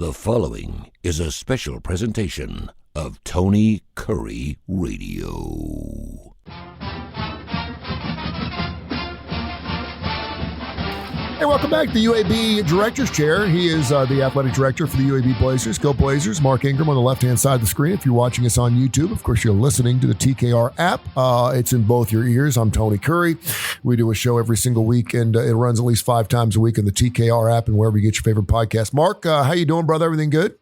The following is a special presentation of Tony Kurre Radio. Hey, welcome back to the UAB Director's Chair. He is the athletic director for the UAB Blazers. Go Blazers. Mark Ingram on the left-hand side of the screen. If you're watching us on YouTube, of course, you're listening to the TKR app. It's in both your ears. I'm Tony Kurre. We do a show every single week, and it runs at least 5 times a week in the TKR app and wherever you get your favorite podcast. Mark, how you doing, brother? Everything good?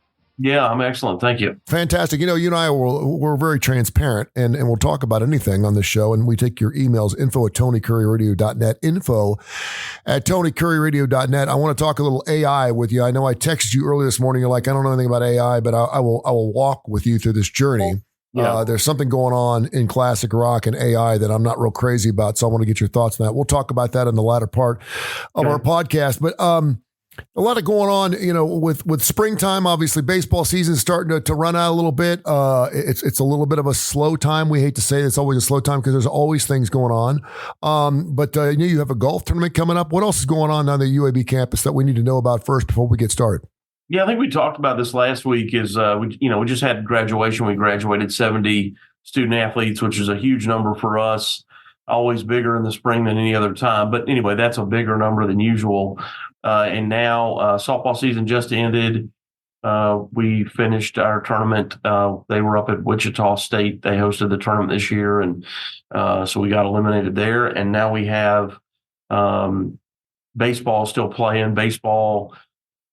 Yeah, I'm excellent. Thank you. Fantastic. You know, you and I, we're very transparent, and we'll talk about anything on this show, and we take your emails, info@tonykurreradio.net, info@tonykurreradio.net. I want to talk a little AI with you. I know I texted you earlier this morning. You're like, I don't know anything about AI, but I will walk with you through this journey. Yeah. There's something going on in classic rock and AI that I'm not real crazy about, so I want to get your thoughts on that. We'll talk about that in the latter part of our podcast, but a lot of going on, you know, with springtime. Obviously, baseball season is starting to run out a little bit. It's a little bit of a slow time. We hate to say it's always a slow time because there's always things going on. But you have a golf tournament coming up. What else is going on the UAB campus that we need to know about first before we get started? Yeah, I think we talked about this last week. We just had graduation. We graduated 70 student athletes, which is a huge number for us. Always bigger in the spring than any other time. But anyway, that's a bigger number than usual. And now softball season just ended. We finished our tournament. They were up at Wichita State. They hosted the tournament this year, and so we got eliminated there. And now we have baseball still playing. Baseball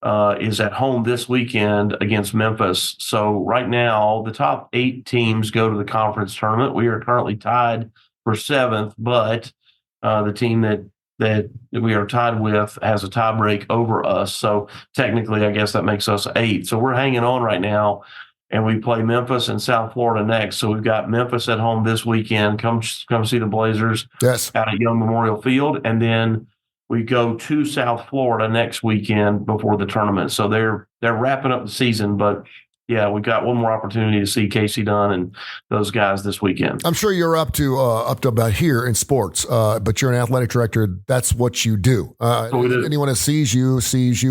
is at home this weekend against Memphis. So right now, the top 8 teams go to the conference tournament. We are currently tied for 7th, but the team that we are tied with has a tie break over us. So technically, I guess that makes us 8th. So we're hanging on right now, and we play Memphis and South Florida next. So we've got Memphis at home this weekend. Come see the Blazers out at Young Memorial Field. And then we go to South Florida next weekend before the tournament. So they're wrapping up the season, but yeah, we got one more opportunity to see Casey Dunn and those guys this weekend. I'm sure you're up to about here in sports, but you're an athletic director. That's what you do. Anyone that sees you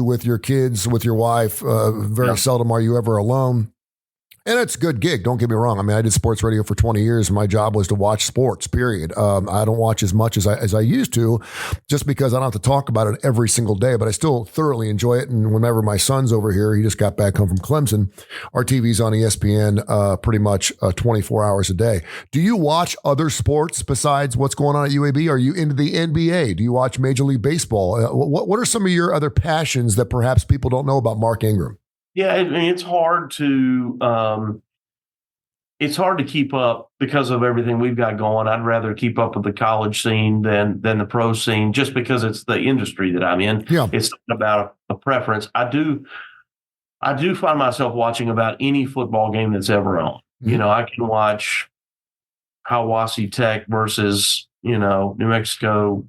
with your kids, with your wife. Very seldom are you ever alone. And it's a good gig. Don't get me wrong. I mean, I did sports radio for 20 years. My job was to watch sports, period. I don't watch as much as I used to just because I don't have to talk about it every single day, but I still thoroughly enjoy it. And whenever my son's over here, he just got back home from Clemson. Our TV's on ESPN pretty much 24 hours a day. Do you watch other sports besides what's going on at UAB? Are you into the NBA? Do you watch Major League Baseball? What are some of your other passions that perhaps people don't know about Mark Ingram? Yeah, I mean, it's hard to keep up because of everything we've got going. I'd rather keep up with the college scene than the pro scene, just because it's the industry that I'm in. Yeah. It's not about a preference. I do find myself watching about any football game that's ever on. Mm-hmm. You know, I can watch Hiwassee Tech versus New Mexico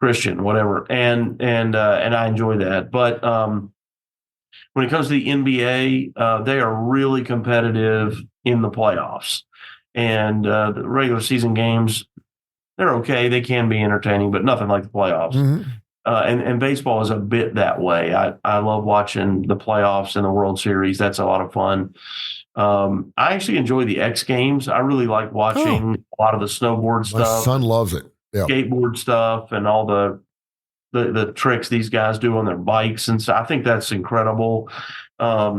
Christian, whatever, and I enjoy that, but. When it comes to the NBA, they are really competitive in the playoffs. And the regular season games, they're okay. They can be entertaining, but nothing like the playoffs. Mm-hmm. And baseball is a bit that way. I love watching the playoffs and the World Series. That's a lot of fun. I actually enjoy the X Games. I really like watching a lot of the snowboard stuff. My son loves it. Yeah. Skateboard stuff and all the tricks these guys do on their bikes. And so I think that's incredible. I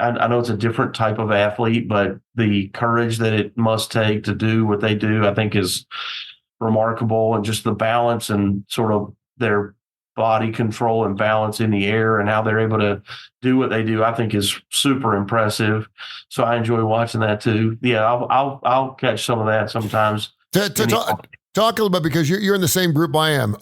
know it's a different type of athlete, but the courage that it must take to do what they do, I think is remarkable. And just the balance and sort of their body control and balance in the air and how they're able to do what they do, I think is super impressive. So I enjoy watching that too. Yeah, I'll catch some of that sometimes. Talk a little bit, because you're in the same group I am.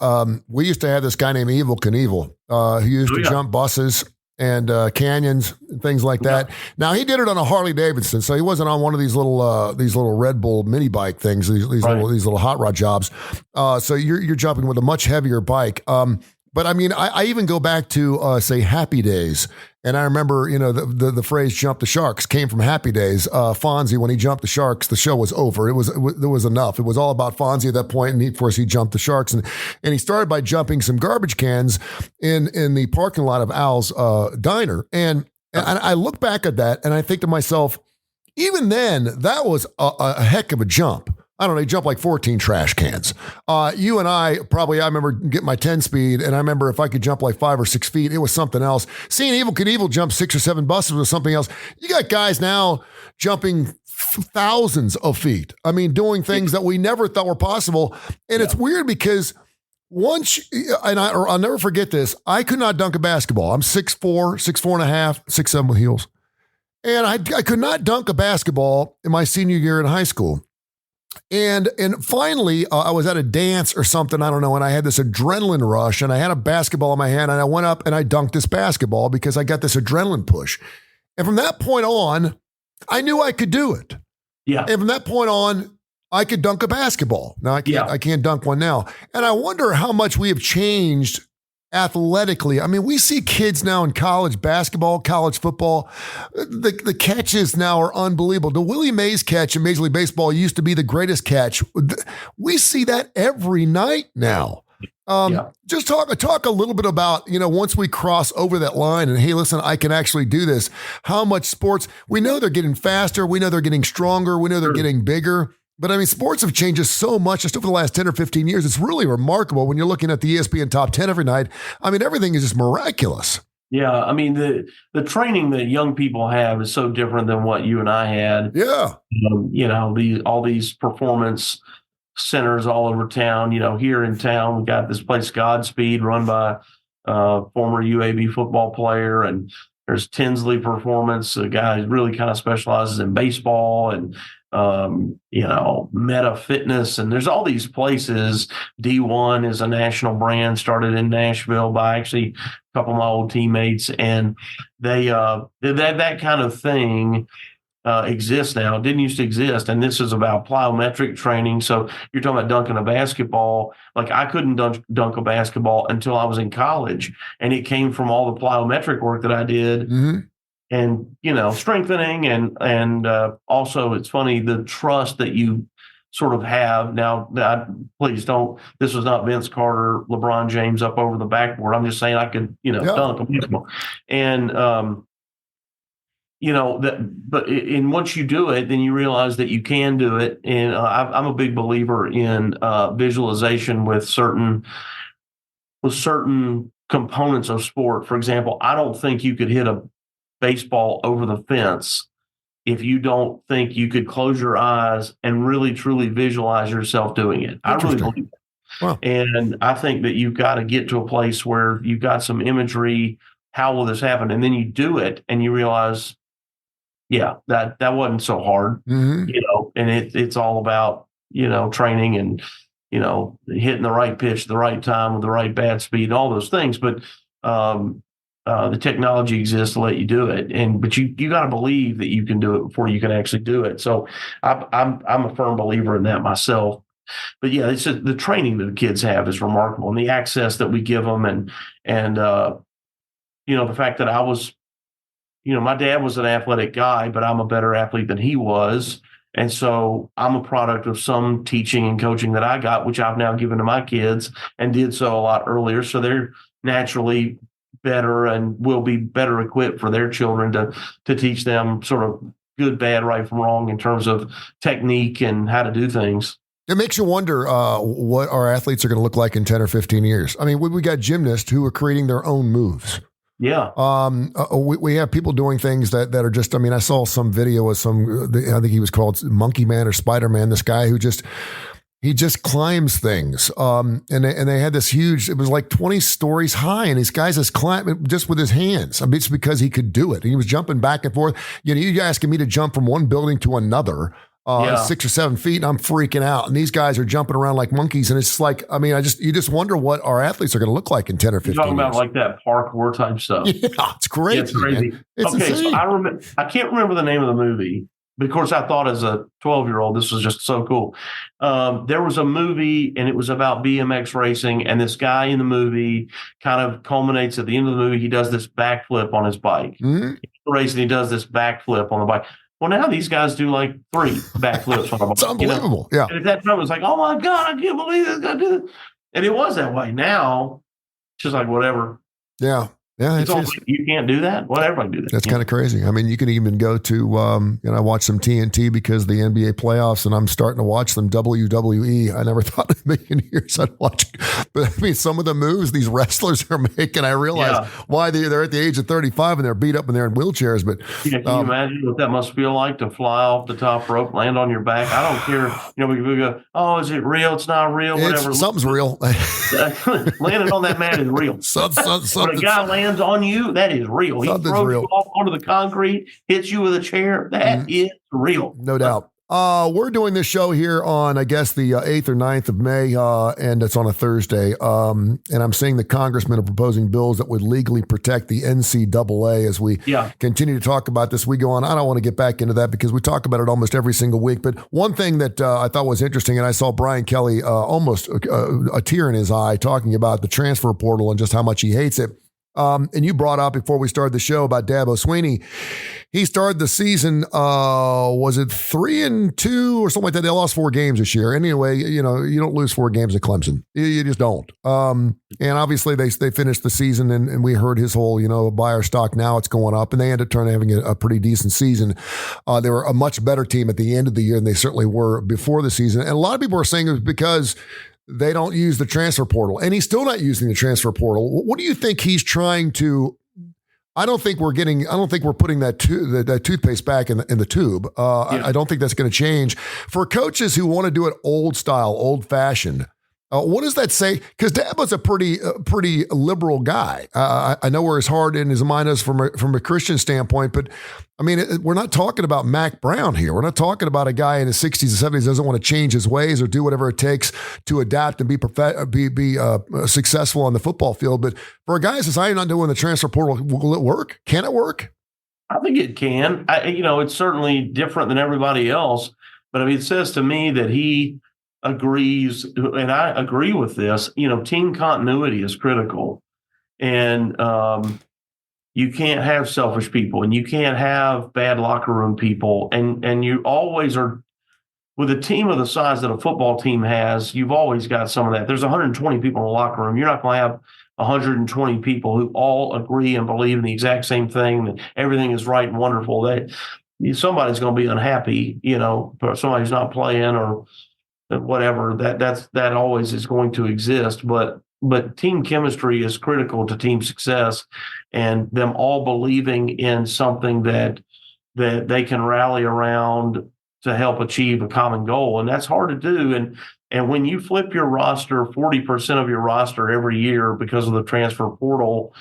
We used to have this guy named Evel Knievel who used to jump buses and canyons and things like that. Yeah. Now, he did it on a Harley Davidson, so he wasn't on one of these little Red Bull mini bike things, these little hot rod jobs. So you're jumping with a much heavier bike. But I mean, I even go back to say Happy Days. And I remember, the phrase "jump the sharks" came from Happy Days. Fonzie, when he jumped the sharks, the show was over. There was enough. It was all about Fonzie at that point, and he jumped the sharks, and he started by jumping some garbage cans in the parking lot of Al's diner. And And I look back at that and I think to myself, even then, that was a heck of a jump. I don't know, he jumped like 14 trash cans. You and I remember getting my 10 speed, and I remember if I could jump like 5 or 6 feet, it was something else. Seeing Evel Knievel jump 6 or 7 buses was something else. You got guys now jumping thousands of feet. I mean, doing things that we never thought were possible. And it's weird because I'll never forget this, I could not dunk a basketball. I'm 6'4", 6'4.5", 6'7" with heels. And I could not dunk a basketball in my senior year in high school. And finally, I was at a dance or something, I don't know, and I had this adrenaline rush, and I had a basketball in my hand, and I went up and I dunked this basketball because I got this adrenaline push. And from that point on, I knew I could do it. Yeah. And from that point on, I could dunk a basketball. Now I can't dunk one now. And I wonder how much we have changed athletically. I mean, we see kids now in college basketball, college football. The catches now are unbelievable. The Willie Mays catch in Major League Baseball used to be the greatest catch. We see that every night now. Just talk a little bit about, once we cross over that line and, hey, listen, I can actually do this. How much sports, we know they're getting faster. We know they're getting stronger. We know they're getting bigger. But I mean, sports have changed so much just over the last 10 or 15 years. It's really remarkable when you're looking at the ESPN top 10 every night. I mean, everything is just miraculous. Yeah. I mean, the training that young people have is so different than what you and I had. Yeah. All these performance centers all over town. Here in town, we got this place, Godspeed, run by former UAB football player. And there's Tinsley Performance, a guy who really kind of specializes in baseball, and Meta Fitness, and there's all these places. D1 is a national brand started in Nashville by actually a couple of my old teammates, and they that kind of thing exists now. It didn't used to exist, and this is about plyometric training. So you're talking about dunking a basketball. Like, I couldn't dunk a basketball until I was in college, and it came from all the plyometric work that I did. Mm-hmm. And, strengthening and also it's funny, the trust that you sort of have. Now, please don't, this was not Vince Carter, LeBron James up over the backboard. I'm just saying I could, dunk a basketball. And, once you do it, then you realize that you can do it. And I'm a big believer in visualization with certain components of sport. For example, I don't think you could hit a baseball over the fence if you don't think you could close your eyes and really truly visualize yourself doing it. I really believe that. Wow. And I think that you've got to get to a place where you've got some imagery. How will this happen? And then you do it and you realize, that wasn't so hard, mm-hmm. And it's all about, training and, hitting the right pitch, the right time with the right bat speed and all those things. But, the technology exists to let you do it, but you got to believe that you can do it before you can actually do it. So I'm a firm believer in that myself. But it's just, the training that the kids have is remarkable, and the access that we give them, and the fact that I was, my dad was an athletic guy, but I'm a better athlete than he was, and so I'm a product of some teaching and coaching that I got, which I've now given to my kids, and did so a lot earlier. So they're naturally better and will be better equipped for their children to teach them sort of good, bad, right from wrong in terms of technique and how to do things. It makes you wonder what our athletes are going to look like in 10 or 15 years. I mean, we got gymnasts who are creating their own moves. Yeah. We have people doing things that are just, I mean, I saw some video of I think he was called Monkey Man or Spider Man, this guy who he just climbs things. And they had this huge, it was like 20 stories high, and these guys just climbing just with his hands. I mean, it's because he could do it. He was jumping back and forth. You're asking me to jump from one building to another, 6 or 7 feet, and I'm freaking out. And these guys are jumping around like monkeys. And it's like, I mean, you just wonder what our athletes are going to look like in 10 or 15 years. You're talking about like that parkour type stuff. Yeah, it's crazy. Yeah, it's crazy. Man. It's okay, insane. so I can't remember the name of the movie. Of course, I thought as a 12-year-old, this was just so cool. There was a movie, and it was about BMX racing, and this guy in the movie kind of culminates at the end of the movie. He does this backflip on his bike. Mm-hmm. He's racing, he does this backflip on the bike. Well, now these guys do like 3 backflips on a bike. It's unbelievable. Yeah. And at that time, it was like, oh, my God, I can't believe this guy did it. And it was that way. Now, it's just like whatever. Yeah. Yeah, it's all, you can't do that. Well, everybody do that. That's kind of crazy. I mean, you can even go to, I watch some TNT because of the NBA playoffs, and I'm starting to watch some WWE. I never thought in a million years I'd watch it. But I mean, some of the moves these wrestlers are making, I realize why they're at the age of 35 and they're beat up and they're in wheelchairs. But can you imagine what that must feel like to fly off the top rope, land on your back? I don't care. We go, oh, is it real? It's not real. Whatever. Something's real. Landing on that mat is real. When a guy lands on you, that is real. He throws you off onto the concrete, hits you with a chair. That is real. No doubt. We're doing this show here on, I guess, the 8th or 9th of May, and it's on a Thursday. And I'm seeing the congressmen are proposing bills that would legally protect the NCAA as we continue to talk about this. We go on. I don't want to get back into that because we talk about it almost every single week. But one thing that I thought was interesting, and I saw Brian Kelly almost a tear in his eye talking about the transfer portal and just how much he hates it. And you brought up before we started the show about Dabo Sweeney. He started the season, was it 3-2 or something like that? They lost 4 games this year. Anyway, you don't lose 4 games at Clemson. You just don't. And obviously they finished the season and we heard his whole, buy our stock now, it's going up. And they ended up having a pretty decent season. They were a much better team at the end of the year than they certainly were before the season. And a lot of people are saying it was because they don't use the transfer portal, and he's still not using the transfer portal. What do you think he's trying to? I don't think we're putting that toothpaste back in the tube. I don't think that's going to change for coaches who want to do it old style, old fashioned. What does that say? Because Dabo's a pretty liberal guy. I know where his heart and his mind is from a Christian standpoint, but I mean, we're not talking about Mac Brown here. We're not talking about a guy in his 60s and 70s doesn't want to change his ways or do whatever it takes to adapt and be successful on the football field. But for a guy who says, I'm not doing the transfer portal, will it work? Can it work? I think it can. It's certainly different than everybody else, but I mean, it says to me that he agrees, and I agree with this, team continuity is critical. And you can't have selfish people and you can't have bad locker room people. And you always are, with a team of the size that a football team has, you've always got some of that. There's 120 people in the locker room. You're not going to have 120 people who all agree and believe in the exact same thing, that everything is right and wonderful. Somebody's going to be unhappy, somebody's not playing or whatever. That always is going to exist, but team chemistry is critical to team success, and them all believing in something that they can rally around to help achieve a common goal. And that's hard to do. And when you flip your roster, 40% of your roster every year because of the transfer portal,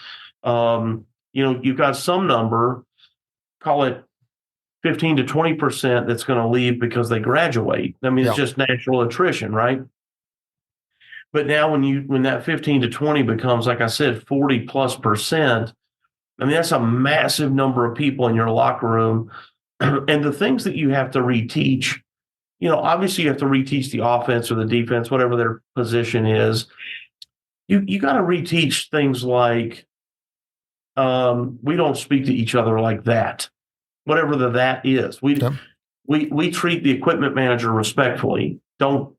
you've got some number, call it 15 to 20% that's going to leave because they graduate. I mean, it's just natural attrition, right? But now when that 15 to 20 becomes, like I said, 40+%, I mean, that's a massive number of people in your locker room. And the things that you have to reteach, obviously you have to reteach the offense or the defense, whatever their position is. You got to reteach things like we don't speak to each other like that. Whatever that is, we treat the equipment manager respectfully. Don't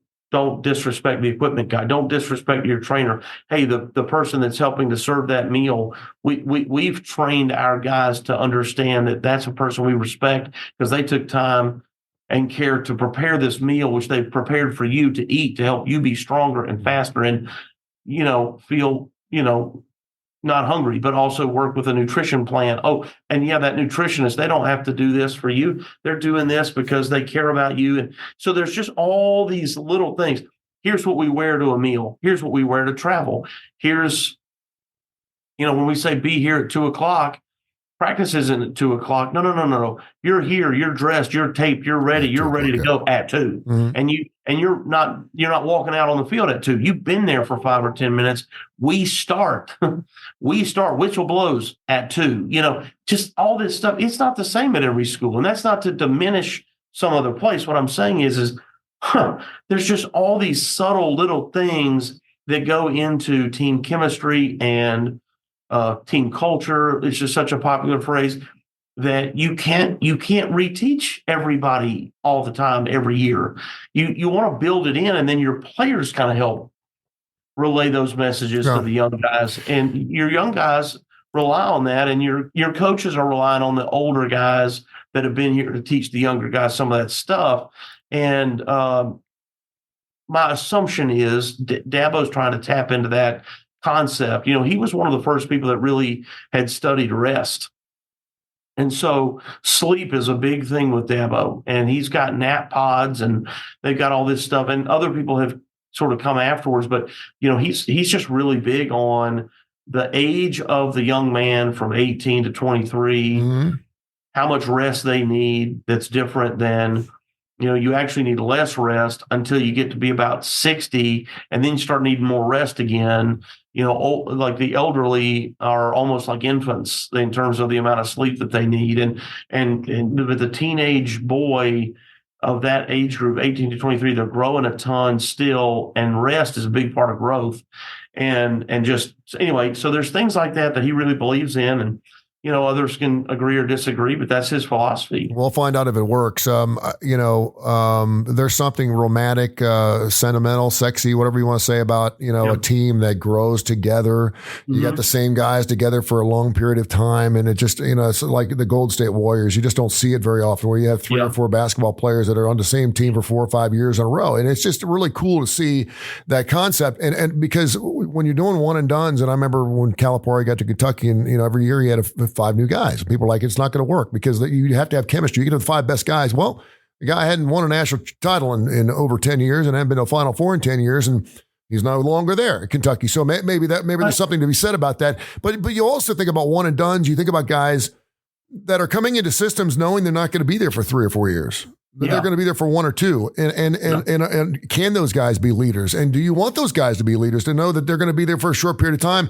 disrespect the equipment guy. Don't disrespect your trainer. Hey, the person that's helping to serve that meal, we've trained our guys to understand that that's a person we respect because they took time and care to prepare this meal, which they've prepared for you to eat to help you be stronger and faster and feel not hungry, but also work with a nutrition plan. Oh, and that nutritionist, they don't have to do this for you. They're doing this because they care about you. And so there's just all these little things. Here's what we wear to a meal. Here's what we wear to travel. Here's, when we say be here at 2:00, practice isn't at 2:00. No. You're here, you're dressed, you're taped, you're ready to go at 2. Mm-hmm. And you're not walking out on the field at 2. You've been there for 5 or 10 minutes. We start whistle blows at 2. Just all this stuff. It's not the same at every school. And that's not to diminish some other place. What I'm saying is there's just all these subtle little things that go into team chemistry and team culture. It's just such a popular phrase that you can't reteach everybody all the time every year. You want to build it in, and then your players kind of help relay those messages to the young guys. And your young guys rely on that, and your coaches are relying on the older guys that have been here to teach the younger guys some of that stuff. And my assumption is Dabo's trying to tap into that concept. He was one of the first people that really had studied rest. And so sleep is a big thing with Dabo, and he's got nap pods and they've got all this stuff, and other people have sort of come afterwards, but he's just really big on the age of the young man from 18 to 23, mm-hmm. how much rest they need. That's different than, you actually need less rest until you get to be about 60, and then you start needing more rest again. Like the elderly are almost like infants in terms of the amount of sleep that they need. And with the teenage boy of that age group, 18 to 23, they're growing a ton still, and rest is a big part of growth. And just anyway, so there's things like that he really believes in, and others can agree or disagree, but that's his philosophy. We'll find out if it works. There's something romantic, sentimental, sexy, whatever you want to say about, a team that grows together. You mm-hmm. got the same guys together for a long period of time. And it just, it's like the Golden State Warriors. You just don't see it very often, where you have three or four basketball players that are on the same team for 4 or 5 years in a row. And it's just really cool to see that concept. And because when you're doing one and dones, and I remember when Calipari got to Kentucky, and, every year he had 5 new guys. People are like, it's not going to work because you have to have chemistry. You get to the 5 best guys. Well, the guy hadn't won a national title in over 10 years and hadn't been to a Final Four in 10 years, and he's no longer there at Kentucky. So maybe there's something to be said about that. But you also think about one and dones. You think about guys that are coming into systems knowing they're not going to be there for 3 or 4 years. They're going to be there for 1 or 2. And can those guys be leaders? And do you want those guys to be leaders, to know that they're going to be there for a short period of time?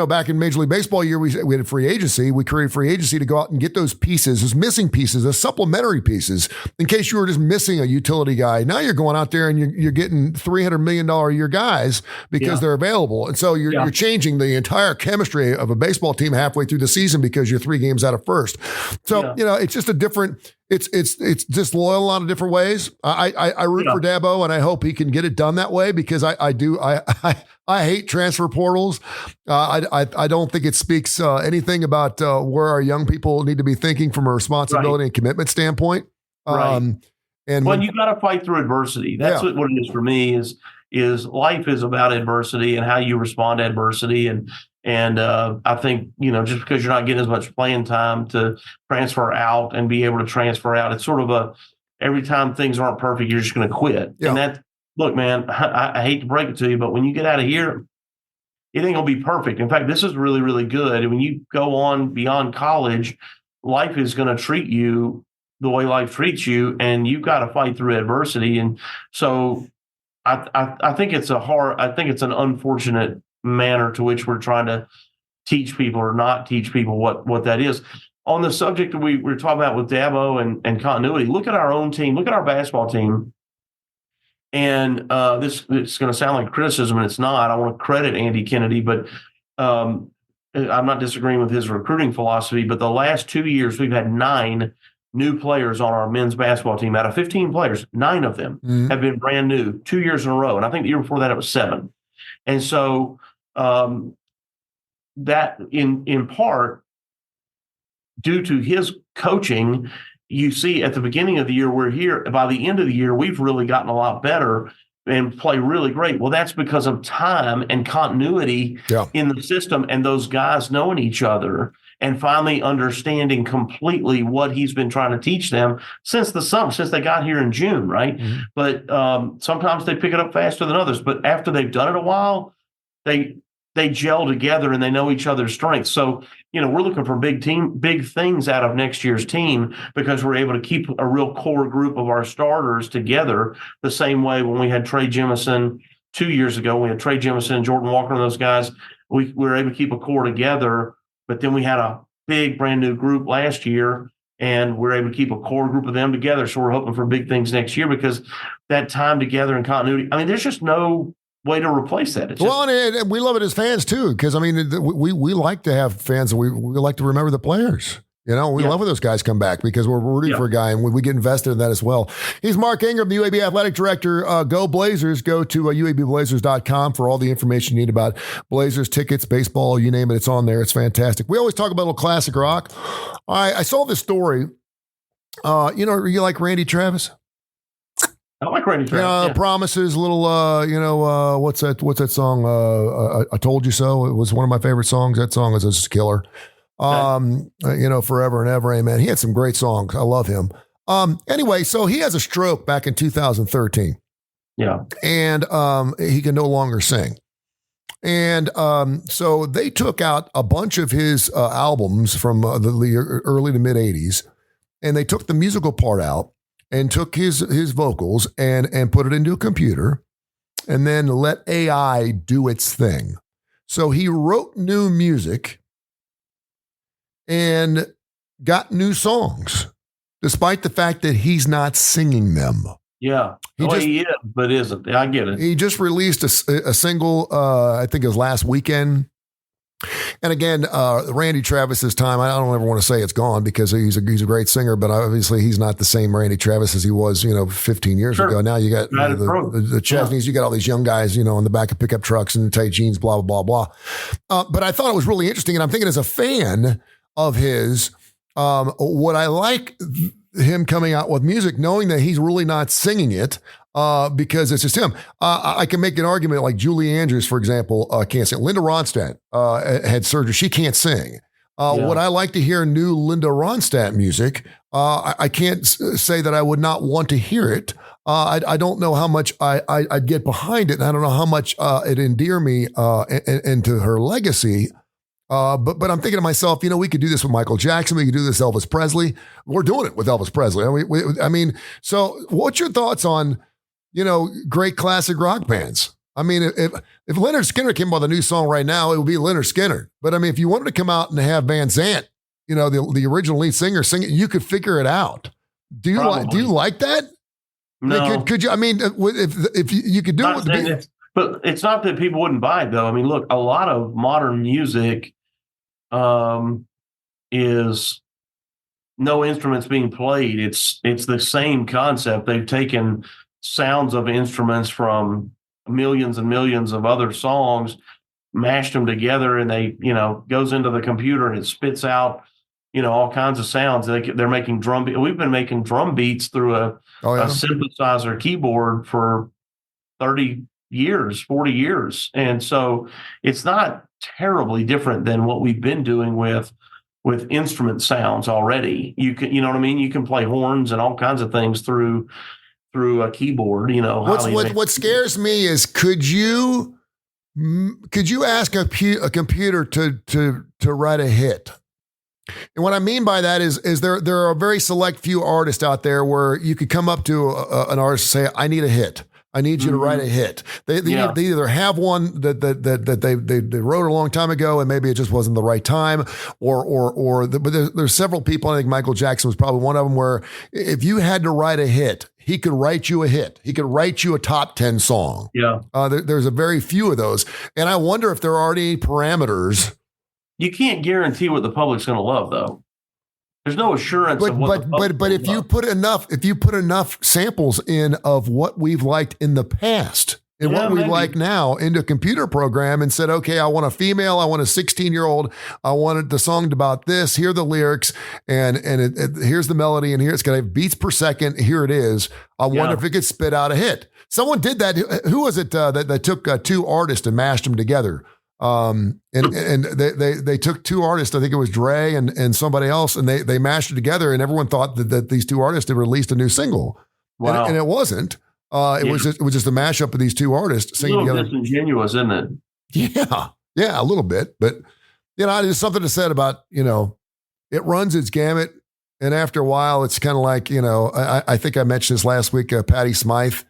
Back in Major League Baseball year, we had a free agency. We created free agency to go out and get those pieces, those missing pieces, those supplementary pieces, in case you were just missing a utility guy. Now you're going out there and you're getting $300 million a year guys because they're available. And so you're changing the entire chemistry of a baseball team halfway through the season because you're 3 games out of first. So, it's just a different... It's disloyal in a lot of different ways. I root for Dabo, and I hope he can get it done that way, because I hate transfer portals. I don't think it speaks anything about where our young people need to be thinking from a responsibility and commitment standpoint. Right. And you got to fight through adversity. That's what it is for me. Is life is about adversity and how you respond to adversity. And I think, just because you're not getting as much playing time to transfer out and be able to transfer out, it's sort of every time things aren't perfect, you're just going to quit. Yeah. And look, man, I hate to break it to you, but when you get out of here, it ain't going to be perfect. In fact, this is really, really good. And when you go on beyond college, life is going to treat you the way life treats you, and you've got to fight through adversity. And so I think it's an unfortunate manner to which we're trying to teach people or not teach people what that is. On the subject that we're talking about with Dabo and continuity, look at our own team, look at our basketball team. And this is going to sound like criticism, and it's not. I want to credit Andy Kennedy, but I'm not disagreeing with his recruiting philosophy. But the last 2 years, we've had 9 new players on our men's basketball team. Out of 15 players, 9 of them have been brand new 2 years in a row. And I think the year before that, it was 7. And so that in part due to his coaching, you see at the beginning of the year, we're here. By the end of the year, we've really gotten a lot better and play really great. Well, that's because of time and continuity in the system, and those guys knowing each other and finally understanding completely what he's been trying to teach them since the summer, since they got here in June, right? Mm-hmm. But sometimes they pick it up faster than others. But after they've done it a while, they gel together and they know each other's strengths. So, we're looking for big things out of next year's team, because we're able to keep a real core group of our starters together the same way when we had Trey Jemison 2 years ago. We had Trey Jemison and Jordan Walker and those guys. We were able to keep a core together, but then we had a big brand new group last year, and we're able to keep a core group of them together. So we're hoping for big things next year, because that time together and continuity, there's just no way to replace that. And we love it as fans too, because we like to have fans, and we like to remember the players. We love when those guys come back because we're rooting for a guy and we get invested in that as well. He's Mark Ingram, the UAB athletic director. Go Blazers. Go to UABblazers.com for all the information you need about Blazers, tickets, baseball, you name it. It's on there. It's fantastic. We always talk about a little classic rock. I saw this story. You like Randy Travis? I like Randy Travis. Promises, little, what's that song? I Told You So. It was one of my favorite songs. That song is a killer. Forever and Ever, Amen. He had some great songs. I love him. Anyway, so he has a stroke back in 2013. Yeah. And he can no longer sing. And so they took out a bunch of his albums from the early to mid 80s, and they took the musical part out and took his vocals and put it into a computer and then let AI do its thing. So he wrote new music and got new songs, despite the fact that he's not singing them. Yeah. He is, but isn't. I get it. He just released a single, I think it was last weekend. And again, Randy Travis's time, I don't ever want to say it's gone because he's a great singer, but obviously he's not the same Randy Travis as he was, 15 years ago. Now you got the Chesneys, you got all these young guys, in the back of pickup trucks and tight jeans, blah, blah, blah, blah. But I thought it was really interesting. And I'm thinking as a fan of his, what I like him coming out with music, knowing that he's really not singing it, because it's just him. I can make an argument like Julie Andrews, for example, can't sing. Linda Ronstadt had surgery. She can't sing. Would I like to hear new Linda Ronstadt music? I can't say that I would not want to hear it. I don't know how much I'd get behind it, and I don't know how much it endear me into her legacy. But I'm thinking to myself, we could do this with Michael Jackson. We could do this with Elvis Presley. We're doing it with Elvis Presley. So what's your thoughts on, great classic rock bands? I mean, if Leonard Skinner came out with a new song right now, it would be Leonard Skinner. But I mean, if you wanted to come out and have Van Zandt, the original lead singer sing it, you could figure it out. Do you like that? No. Could you? I mean, if you could do it with the but it's not that people wouldn't buy it, though. I mean, look, a lot of modern music is no instruments being played. It's the same concept. They've taken sounds of instruments from millions and millions of other songs, mashed them together, and they, goes into the computer and it spits out, all kinds of sounds. They're making we've been making drum beats through a synthesizer keyboard for 30 years, 40 years. And so it's not terribly different than what we've been doing with instrument sounds already. You can, you know what I mean? You can play horns and all kinds of things through a keyboard, What scares me is could you ask a computer to write a hit? And what I mean by that is there are a very select few artists out there where you could come up to an artist and say, I need a hit. I need you to write a hit. They either have one that they wrote a long time ago and maybe it just wasn't the right time, but there's several people. I think Michael Jackson was probably one of them where if you had to write a hit, he could write you a hit. He could write you a top 10 song. Yeah. There's a very few of those, and I wonder if there are any parameters. You can't guarantee what the public's going to love, though. There's no assurance of what but if you put enough samples in of what we've liked in the past and what we like now into a computer program and said, okay, I want a female, I want a 16-year-old, I wanted the song about this, here are the lyrics, and here's the melody, and here it's going to have beats per second, here it is. I wonder if it could spit out a hit. Someone did that. Who was it that took two artists and mashed them together? And they took two artists, I think it was Dre and somebody else, and they mashed it together, and everyone thought that these two artists had released a new single. Wow. And it wasn't. It was just a mashup of these two artists singing together. Disingenuous, isn't it? Yeah, a little bit. But there's something to said about it runs its gamut, and after a while, it's kind of like I think I mentioned this last week. Patti Smythe.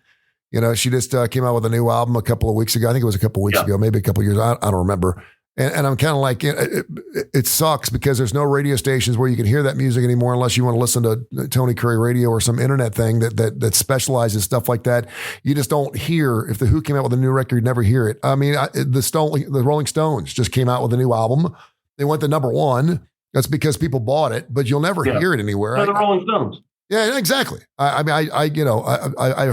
She just came out with a new album a couple of weeks ago. I think it was a couple of weeks ago, maybe a couple of years. I don't remember. And I'm kind of like, it sucks because there's no radio stations where you can hear that music anymore unless you want to listen to Tony Kurre Radio or some internet thing that specializes stuff like that. You just don't hear. If the Who came out with a new record, you'd never hear it. I mean, the Rolling Stones just came out with a new album. They went to number one. That's because people bought it, but you'll never hear it anywhere. The Rolling Stones. Yeah, exactly. I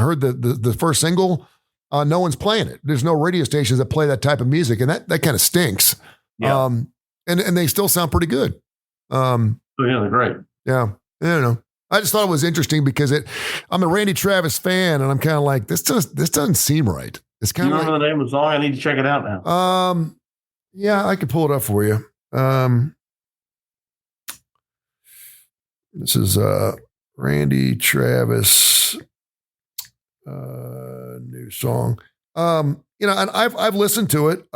heard the first single. No one's playing it. There's no radio stations that play that type of music, and that kind of stinks. Yeah. And they still sound pretty good. They're great. Yeah. I don't know. I just thought it was interesting because I'm a Randy Travis fan, and I'm kind of like, this doesn't seem right. It's kind of remember the name of the song? I need to check it out now. Yeah, I could pull it up for you. This is Randy Travis new song. And I've listened to it.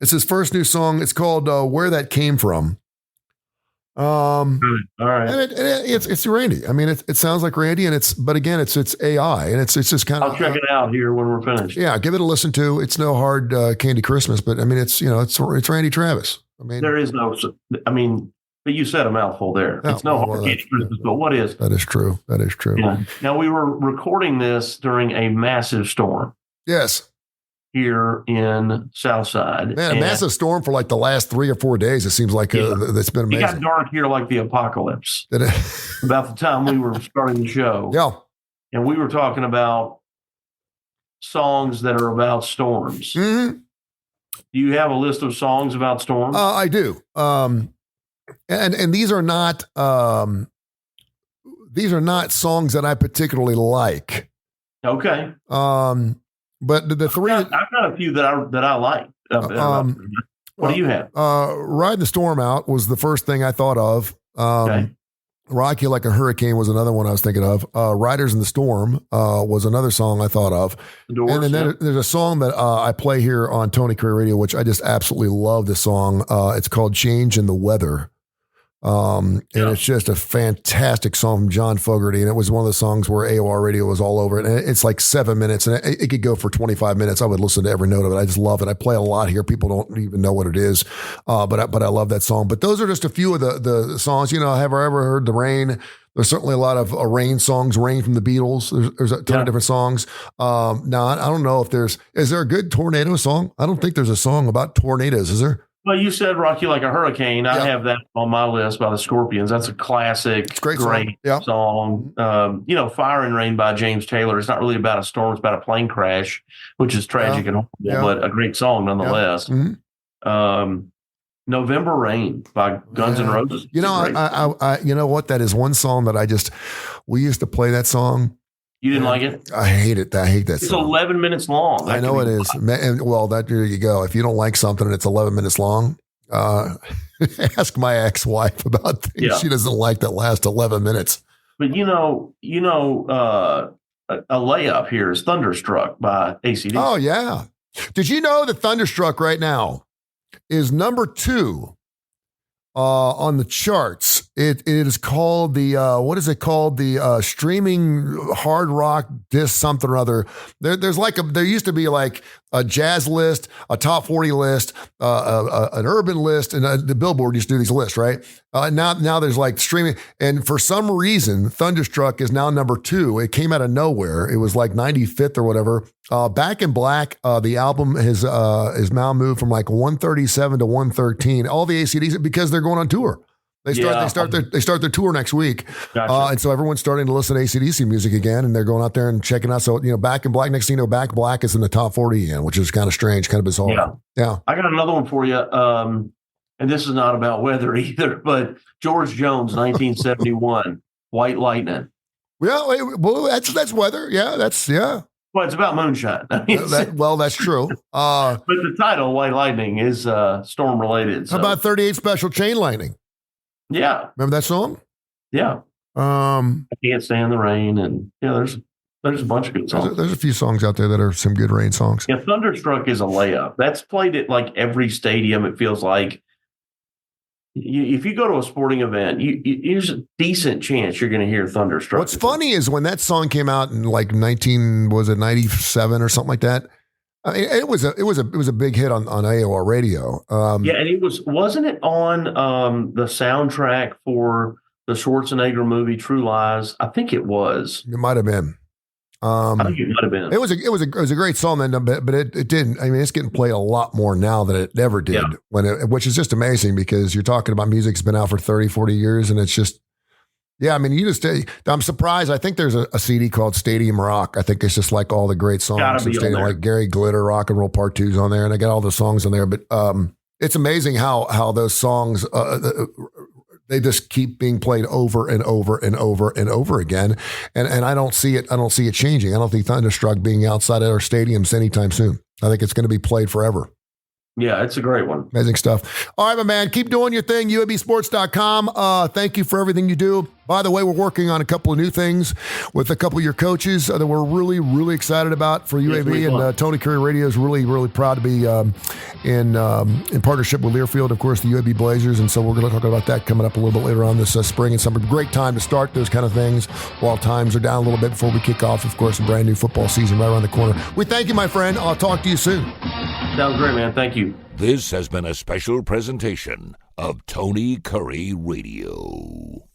It's his first new song. It's called Where That Came From. All right. And it's Randy. I mean, it sounds like Randy, but again, it's AI, and it's just kind of. I'll check it out here when we're finished. Yeah, give it a listen to. It's no hard candy Christmas, but I mean, it's Randy Travis. I mean, there is no. I mean, but you said a mouthful there. It's no hard candy Christmas, but what is? That is true. That is true. Yeah. Now we were recording this during a massive storm. Yes. Here in Southside. Man, a massive storm for like the last 3 or 4 days. It seems like that's been amazing. It got dark here like the apocalypse. About the time we were starting the show. Yeah. And we were talking about songs that are about storms. Mm-hmm. Do you have a list of songs about storms? I do. And these are not songs that I particularly like. Okay. But the three, I've got a few that I like. What do you have? Ride the Storm Out was the first thing I thought of. Okay. Rock You Like a Hurricane was another one I was thinking of. Riders in the Storm was another song I thought of. Doors, and then there's a song that I play here on Tony Kurre Radio, which I just absolutely love this song. It's called Change in the Weather. And it's just a fantastic song from John Fogerty. And it was one of the songs where AOR radio was all over it. And it's like 7 minutes and it could go for 25 minutes. I would listen to every note of it. I just love it. I play a lot here. People don't even know what it is. But I love that song. But those are just a few of the songs. Have I ever heard The Rain? There's certainly a lot of Rain songs, Rain from the Beatles. There's a ton of different songs. Now, I don't know if is there a good tornado song? I don't think there's a song about tornadoes, is there? Well, you said Rock You Like a Hurricane. I have that on my list by the Scorpions. That's a classic, it's a great song. Fire and Rain by James Taylor. It's not really about a storm. It's about a plane crash, which is tragic and horrible, but a great song nonetheless. Yeah. Mm-hmm. November Rain by Guns N' Roses. I you know what? That is one song that we used to play that song. You didn't like it? I hate it. I hate that song. It's 11 minutes long. I know it is. And, there you go. If you don't like something and it's 11 minutes long, ask my ex-wife about things she doesn't like that last 11 minutes. But a layup here is Thunderstruck by AC/DC. Oh, yeah. Did you know that Thunderstruck right now is number 2 on the charts? It is called the streaming hard rock disc something or other. There used to be like a jazz list, a top 40 list, an urban list, and the Billboard used to do these lists, right? Now there's like streaming, and for some reason, Thunderstruck is now number 2. It came out of nowhere. It was like 95th or whatever. Back in Black, the album has now moved from like 137 to 113. All the AC/DC because they're going on tour. They start their tour next week. Gotcha. And so everyone's starting to listen to AC/DC music again, and they're going out there and checking out. So, Back in Black, next thing you know, Back in Black is in the top 40 again, which is kind of strange, kind of bizarre. Yeah. I got another one for you. And this is not about weather either, but George Jones, 1971, White Lightning. Well, that's weather. Yeah, Well, it's about moonshine. That's true. But the title, White Lightning, is storm related. So. How about 38 Special Chain Lightning? Yeah. Remember that song? Yeah. I Can't Stand the Rain. And there's a bunch of good songs. There's a few songs out there that are some good rain songs. Yeah, Thunderstruck is a layup. That's played at like every stadium, it feels like. If you go to a sporting event, there's a decent chance you're going to hear Thunderstruck. What's funny is when that song came out in like 97 or something like that. I mean, it was a big hit on AOR radio. And it wasn't it on the soundtrack for the Schwarzenegger movie True Lies? I think it was. It might have been. I think it might have been. It was a great song then, but it didn't. I mean, it's getting played a lot more now than it ever did. Which is just amazing because you're talking about music's been out for 30, 40 years, and it's just. Yeah, I mean, I'm surprised. I think there's a CD called Stadium Rock. I think it's just like all the great songs from Stadium, like Gary Glitter, Rock and Roll Part 2's on there, and I got all the songs on there. But it's amazing how those songs they just keep being played over and over and over and over again, and I don't see it changing. I don't think Thunderstruck being outside of our stadiums anytime soon. I think it's going to be played forever. Yeah, it's a great one. Amazing stuff. All right, my man, keep doing your thing, UABsports.com. Thank you for everything you do. By the way, we're working on a couple of new things with a couple of your coaches that we're really, really excited about for UAB. And Tony Kurre Radio is really, really proud to be in partnership with Learfield, of course, the UAB Blazers. And so we're going to talk about that coming up a little bit later on this spring and summer. Great time to start those kind of things while times are down a little bit before we kick off, of course, a brand new football season right around the corner. We thank you, my friend. I'll talk to you soon. Sounds great, man. Thank you. This has been a special presentation of Tony Kurre Radio.